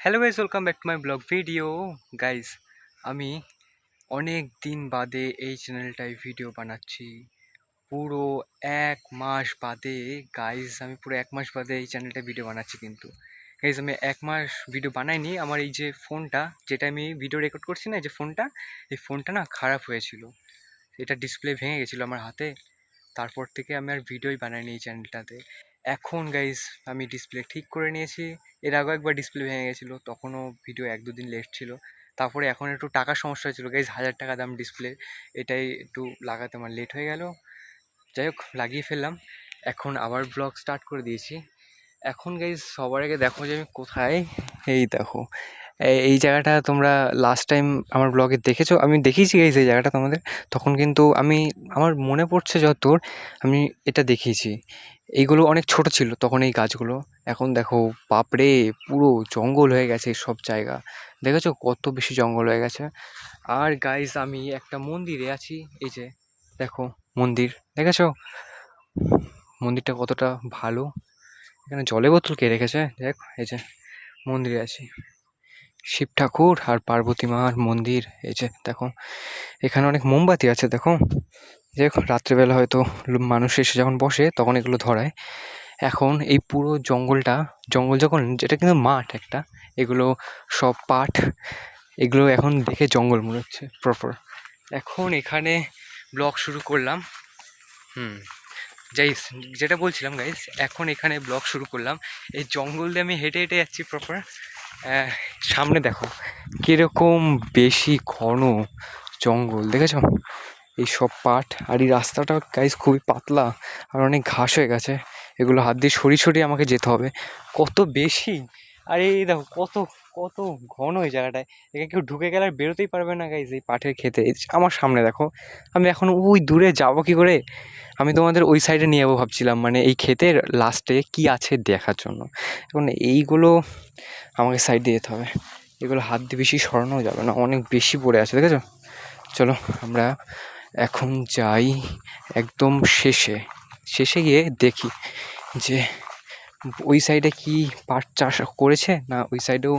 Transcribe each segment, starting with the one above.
Hello guys, welcome back to my blog video. Guys, আমি অনেক দিন বাদে এই চ্যানেলটায় ভিডিও বানাচ্ছি। পুরো 1 মাস বাদে। গাইস, আমি পুরো 1 মাস বাদে এই চ্যানেলটায় ভিডিও বানাচ্ছি। কিন্তু গাইস, আমি 1 মাস ভিডিও বানাইনি। আমার এই যে ফোনটা, যেটা আমি ভিডিও রেকর্ড করছি না, এই যে ফোনটা, এই ফোনটা না খারাপ হয়েছিল। এটা ডিসপ্লে ভেঙে গেছিলো আমার হাতে। তারপর থেকে আমি আর ভিডিওই বানাইনি এই চ্যানেলটাতে। এখন গাইস, আমি ডিসপ্লে ঠিক করে নিয়েছি। এর আগেও একবার ডিসপ্লে ভেঙে গেছিলো, তখনও ভিডিও 1-2 দিন লেট ছিল। তারপরে এখন একটু টাকার সমস্যা হয়েছিল গাইস, 1000 টাকা দাম ডিসপ্লে। এটাই একটু লাগাতে আমার লেট হয়ে গেল। যাই হোক, লাগিয়ে ফেললাম। এখন আবার ব্লগ স্টার্ট করে দিয়েছি। এখন গাইস, সবার আগে দেখো যে আমি কোথায়। এই দেখো, এই জায়গাটা তোমরা লাস্ট টাইম আমার ব্লগে দেখেছো। আমি দেখিয়েছি গাইস এই জায়গাটা তোমাদের। তখন কিন্তু আমার মনে পড়ছে যতদূর, আমি এটা দেখিয়েছি। এইগুলো অনেক ছোট ছিল তখন এই গাছগুলো। এখন দেখো, বাপরে, পুরো জঙ্গল হয়ে গেছে সব জায়গা। দেখেছো কত বেশি জঙ্গল হয়ে গেছে। আর গাইস, আমি একটা মন্দিরে আছি। এই যে দেখো, মন্দির দেখেছো? মন্দিরটা কতটা ভালো। এখানে জলে বোতল কে রেখেছে? দেখ, এই যে মন্দিরে আছি। শিব ঠাকুর আর পার্বতী মার মন্দির। এই যে দেখো, এখানে অনেক মোমবাতি আছে দেখো। দেখো, রাত্রেবেলা হয়তো মানুষ এসে যখন বসে তখন এগুলো ধরায়। এখন এই পুরো জঙ্গলটা, জঙ্গল যখন, যেটা কিন্তু মাঠ একটা, এগুলো সব পাট। এগুলো এখন দেখে জঙ্গল মনে হচ্ছে প্রপার। এখন এখানে ব্লগ শুরু করলাম। যাই, যেটা বলছিলাম গাইস, এখন এখানে ব্লগ শুরু করলাম। এই জঙ্গল দিয়ে আমি হেঁটে হেঁটে যাচ্ছি প্রপার। সামনে দেখো কীরকম বেশি ঘন জঙ্গল, দেখেছো? এই সব পাট। আর এই রাস্তাটা গাইস খুবই পাতলা, আর অনেক ঘাস হয়ে গেছে। এগুলো হাত দিয়ে সরিয়ে সরিয়ে আমাকে যেতে হবে। কত বেশি! আর এই দেখো কত কত ঘন এই জায়গাটায়। এখানে কেউ ঢুকে গেলে আর বেরোতেই পারবে না গাইস, এই পাটের খেতে। আমার সামনে দেখো, আমি এখন ওই দূরে যাবো কি করে? আমি তোমাদের ওই সাইডে নিয়ে যাবো ভাবছিলাম, মানে এই ক্ষেতের লাস্টে কি আছে দেখার জন্য। এখন এইগুলো আমাকে সাইড দিয়ে যেতে হবে। এগুলো হাত দিয়ে বেশি সরানো যাবে না, অনেক বেশি পড়ে আছে, দেখেছো? চলো আমরা এখন যাই একদম শেষে। শেষে গিয়ে দেখি যে ওই সাইডে কি পাট চাষ করেছে, না ওই সাইডেও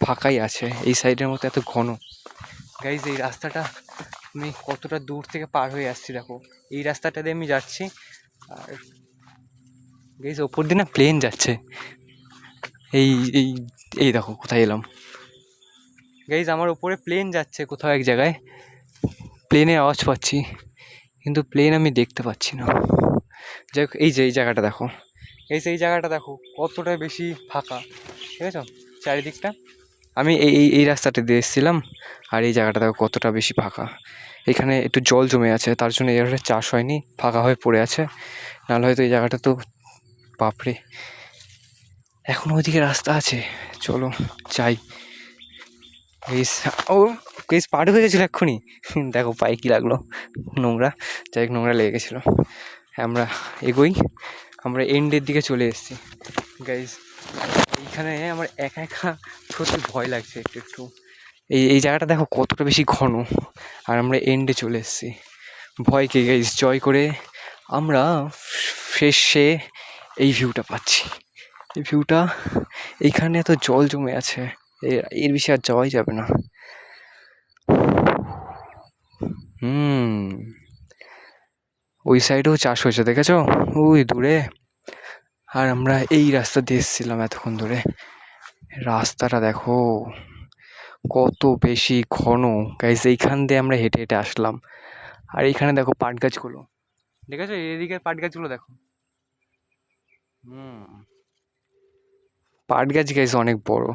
ফাঁকাই আছে। এই সাইডের মতো এত ঘন। গাইজ, এই রাস্তাটা আমি কতটা দূর থেকে পার হয়ে আসছি দেখো। এই রাস্তাটা দিয়ে আমি যাচ্ছি। আর গাইজ, ওপর দিয়ে না প্লেন যাচ্ছে। এই এই এই দেখো কোথায় এলাম। গাইজ, আমার ওপরে প্লেন যাচ্ছে কোথাও এক জায়গায়। প্লেনের আওয়াজ পাচ্ছি, কিন্তু প্লেন আমি দেখতে পাচ্ছি না। যাই হোক, এই যে এই জায়গাটা দেখো। এই জায়গাটা দেখো কতটা বেশি ফাঁকা, ঠিক আছে চারিদিকটা। আমি এই এই এই রাস্তাটা দিয়ে এসেছিলাম। আর এই জায়গাটা দেখো কতটা বেশি ফাঁকা। এখানে একটু জল জমে আছে, তার জন্য এই জায়গাটা চাষ হয়নি, ফাঁকা হয়ে পড়ে আছে। নাহলে হয়তো এই জায়গাটা তো, বাপরে, এখনও ওইদিকে রাস্তা আছে। চলো যাই। ও কেস পার হয়ে গেছিলো এক্ষুনি। দেখো পায়ে কী লাগলো, নোংরা। যাই হোক, নোংরা লেগে গেছিলো। আমরা এগোই, আমরা এন্ডের দিকে চলে এসেছি গাইজ। এইখানে আমার একা একা সত্যি ভয় লাগছে একটু একটু। এই জায়গাটা দেখো কতটা বেশি ঘন। আর আমরা এন্ডে চলে এসেছি। ভয়কে গাইজ জয় করে আমরা শেষে এই ভিউটা পাচ্ছি। এই ভিউটা, এইখানে এত জল জমে আছে, এর বেশি আর যাওয়াই যাবে না। ওই সাইডেও চাষ হয়েছে, দেখেছো ওই দূরে। আর আমরা এই রাস্তা দিয়ে এসেছিলাম এতক্ষণ ধরে। রাস্তাটা দেখো কত বেশি ঘন গাইস। এইখান দিয়ে আমরা হেঁটে হেঁটে আসলাম। আর এইখানে দেখো পাট গাছগুলো, দেখেছো? এদিকে পাট গাছগুলো দেখো। পাট গাছ গাইস অনেক বড়।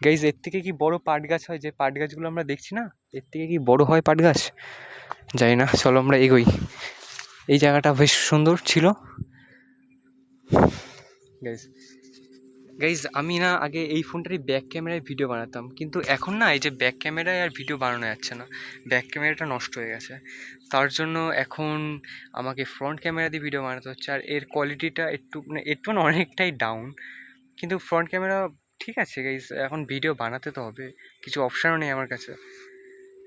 গাইস, এর থেকে কি বড় পাট গাছ হয়? যে পাট গাছগুলো আমরা দেখছি না, এর থেকে কি বড় হয় পাট গাছ? জানি না, চলো আমরা এগোই। এই জায়গাটা বেশ সুন্দর ছিল গাইস। গাইজ, আমি না আগে এই ফোনটারই ব্যাক ক্যামেরায় ভিডিও বানাতাম, কিন্তু এখন না এই যে ব্যাক ক্যামেরায় আর ভিডিও বানানো যাচ্ছে না। ব্যাক ক্যামেরাটা নষ্ট হয়ে গেছে। তার জন্য এখন আমাকে ফ্রন্ট ক্যামেরা দিয়ে ভিডিও বানাতে হচ্ছে। আর এর কোয়ালিটিটা একটু না অনেকটাই ডাউন। কিন্তু ফ্রন্ট ক্যামেরা ঠিক আছে গাইজ, এখন ভিডিও বানাতে তো হবে, কিছু অপশানও নেই আমার কাছে।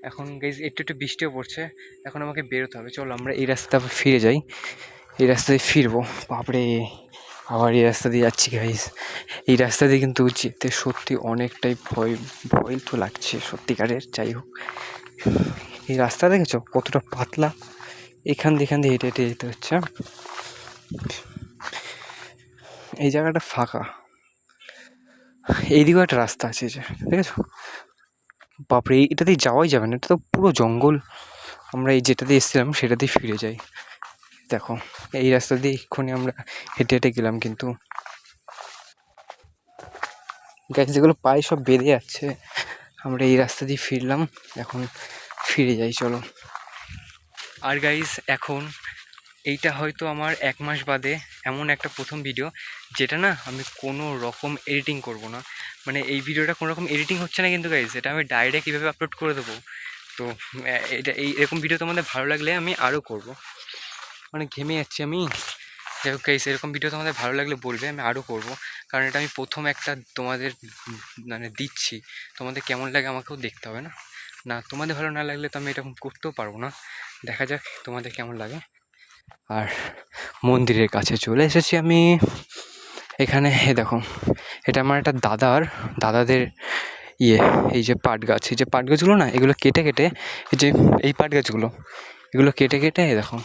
এখন গাইজ একটু একটু বৃষ্টিও পড়ছে, এখন আমাকে বেরোতে হবে। চলো আমরা এই রাস্তা ফিরে যাই, এই রাস্তায় ফিরবো। বাপরে, আবার এই রাস্তা দিয়ে যাচ্ছি গাইস। এই রাস্তা দিয়ে কিন্তু যেতে সত্যি অনেকটাই ভয় ভয় তো লাগছে সত্যিকারের। যাই হোক, এই রাস্তা দেখেছো কতটা পাতলা, এখান দিয়ে হেঁটে হেঁটে যেতে হচ্ছে। এই জায়গাটা ফাঁকা, এইদিকেও একটা রাস্তা আছে যে, দেখেছো? বাপরে, এটা দিয়ে যাওয়াই যাবে না, এটা তো পুরো জঙ্গল। আমরা এই যেটা দিয়ে এসেছিলাম সেটা দিয়ে ফিরে যাই। দেখো, এই রাস্তা দিয়ে এক্ষুনি আমরা হেঁটে হেঁটে গেলাম, কিন্তু গাছ যেগুলো পায়ে সব বেঁধে যাচ্ছে। আমরা এই রাস্তা দিয়ে ফিরলাম, এখন ফিরে যাই চলো। আর গাইস, এখন এইটা হয়তো আমার 1 মাস বাদে এমন একটা প্রথম ভিডিও যেটা না আমি কোনো রকম এডিটিং করব না। মানে এই ভিডিওটা কোনো রকম এডিটিং হচ্ছে না কিন্তু গাইস, এটা আমি ডাইরেক্ট কীভাবে আপলোড করে দেবো। তো এটা এরকম ভিডিও তোমাদের ভালো লাগলে আমি আরও করব। মানে ঘেমে যাচ্ছি আমি। যাই হোক গাইস, এরকম ভিডিও তোমাদের ভালো লাগলে বলবে, আমি আরও করব। কারণ এটা আমি প্রথম একটা তোমাদের মানে দিচ্ছি, তোমাদের কেমন লাগে আমাকেও দেখতে হবে না। না তোমাদের ভালো না লাগলে তো আমি এরকম করতেও পারবো না। দেখা যাক তোমাদের কেমন লাগে। আর মন্দিরের কাছে চলে এসেছি আমি। এখানে দেখো, এটা আমার একটা দাদাদের এই যে পাট গাছ, এই যে পাট গাছগুলো না, এগুলো কেটে কেটে, এই যে এই পাট গাছগুলো, এগুলো কেটে কেটে দেখো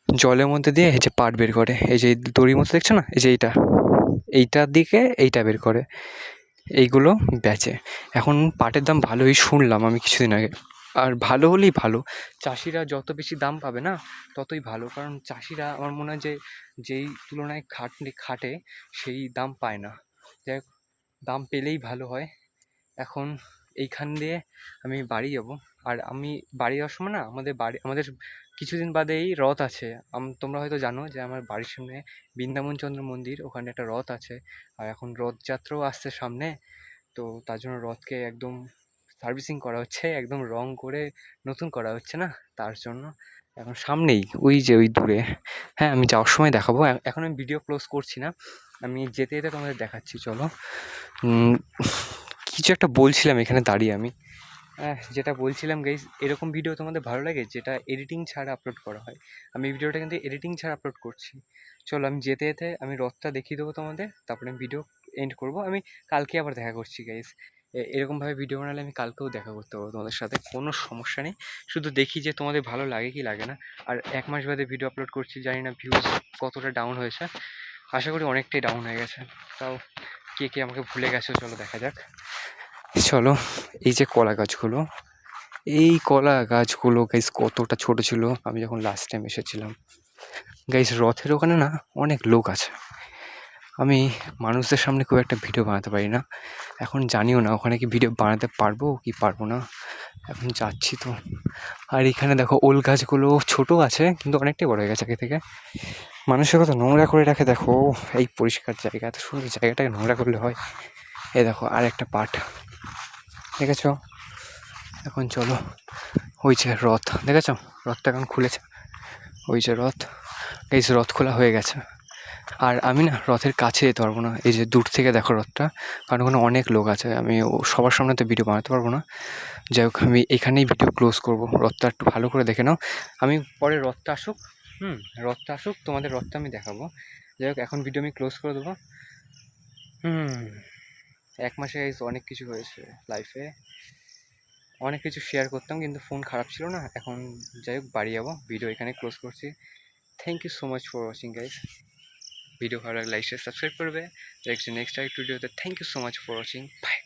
জলের মধ্যে দিয়ে এই যে পাট বের করে, এই যে দড়ির মতো দেখছো না, এই যে এইটার দিকে এইটা বের করে, এইগুলো বেচে। এখন পাটের দাম ভালোই শুনলাম আমি কিছুদিন আগে। আর ভালো হলেই ভালো, চাষিরা যত বেশি দাম পাবে না ততই ভালো। কারণ চাষিরা আমার মনে হয় যে যেই তুলনায় খাটে সেই দাম পায় না। যাই হোক, দাম পেলেই ভালো হয়। এখন এইখান দিয়ে আমি বাড়ি যাব। আর আমি বাড়ি যাওয়ার সময় না, আমাদের কিছুদিন বাদেই রথ আছে। তোমরা হয়তো জানো যে আমার বাড়ির সামনে বৃন্দাবন চন্দ্র মন্দির, ওখানে একটা রথ আছে। আর এখন রথযাত্রাও আসছে সামনে। তো তার জন্য রথকে একদম সার্ভিসিং করা হচ্ছে, একদম রং করে নতুন করা হচ্ছে না, তার জন্য এখন সামনেই ওই যে ওই দূরে। হ্যাঁ, আমি যাওয়ার সময় দেখাবো, এখন আমি ভিডিও ক্লোজ করছি না, আমি যেতে যেতে তোমাদের দেখাচ্ছি চলো। কিছু একটা বলছিলাম এখানে দাঁড়িয়ে আমি। যেটা বলছিলাম গাইজ, এরকম ভিডিও তোমাদের ভালো লাগে যেটা এডিটিং ছাড়া আপলোড করা হয়? আমি ভিডিওটা কিন্তু এডিটিং ছাড়া আপলোড করছি। চলো, আমি যেতে যেতে আমি রথটা দেখিয়ে দেবো তোমাদের, তারপরে আমি ভিডিও এন্ড করবো। আমি কালকে আবার দেখা করছি গাইজ। এরকমভাবে ভিডিও বানালে আমি কালকেও দেখা করতে পারবো তোমাদের সাথে, কোনো সমস্যা নেই। শুধু দেখি যে তোমাদের ভালো লাগে কি লাগে না। আর 1 মাস বাদে ভিডিও আপলোড করছি, জানি না ভিউজ কতটা ডাউন হয়েছে। আশা করি অনেকটাই ডাউন হয়ে গেছে। তাও কে কে আমাকে ভুলে গেছো চলো দেখা যাক। চলো, এই যে কলা গাছগুলো, এই কলা গাছগুলো গাইস কতটা ছোট ছিল আমি যখন লাস্ট টাইম এসেছিলাম। গাইস, রথের ওখানে না অনেক লোক আছে। আমি মানুষদের সামনে খুব একটা ভিডিও বানাতে পারি না। এখন জানিও না ওখানে কি ভিডিও বানাতে পারবো কি পারবো না, এখন যাচ্ছি তো। আর এখানে দেখো ওল গাছগুলো ছোট আছে কিন্তু অনেকটাই বড় হয়ে গেছে আগে থেকে। মানুষের কথা নোংরা করে রাখে দেখো, এই পরিষ্কার জায়গা, এত সুন্দর জায়গাটাকে নোংরা করলে হয়? এই দেখো আর একটা পাট, দেখেছো? এখন চলো, ওই যে রথ দেখেছো, রথটা এখন খুলেছে, ওই যে রথ। এই যে রথ খোলা হয়ে গেছে। আর আমি না রথের কাছে যেতে পারবো না, এই যে দূর থেকে দেখো রথটা, কারণ ওখানে অনেক লোক আছে, আমি সবার সামনে তো ভিডিও বানাতে পারবো না। যাই হোক, আমি এখানেই ভিডিও ক্লোজ করবো। রথটা একটু ভালো করে দেখে নাও, আমি পরে রথটা আসুক, রথটা আসুক তোমাদের রথটা আমি দেখাবো। যাই হোক, এখন ভিডিও আমি ক্লোজ করে দেবো। 1 মাসে অনেক কিছু হয়েছে লাইফে, অনেক কিছু শেয়ার করতাম কিন্তু ফোন খারাপ ছিল না এখন। যাই হোক, বাড়ি যাবো, ভিডিও এখানে ক্লোজ করছি। Thank you so much for watching guys. Video ভালো লাগলে লাইক শেয়ার সাবস্ক্রাইব করবে। দেখছি নেক্সট আরেকটি ভিডিওতে। Thank you so much for watching, by.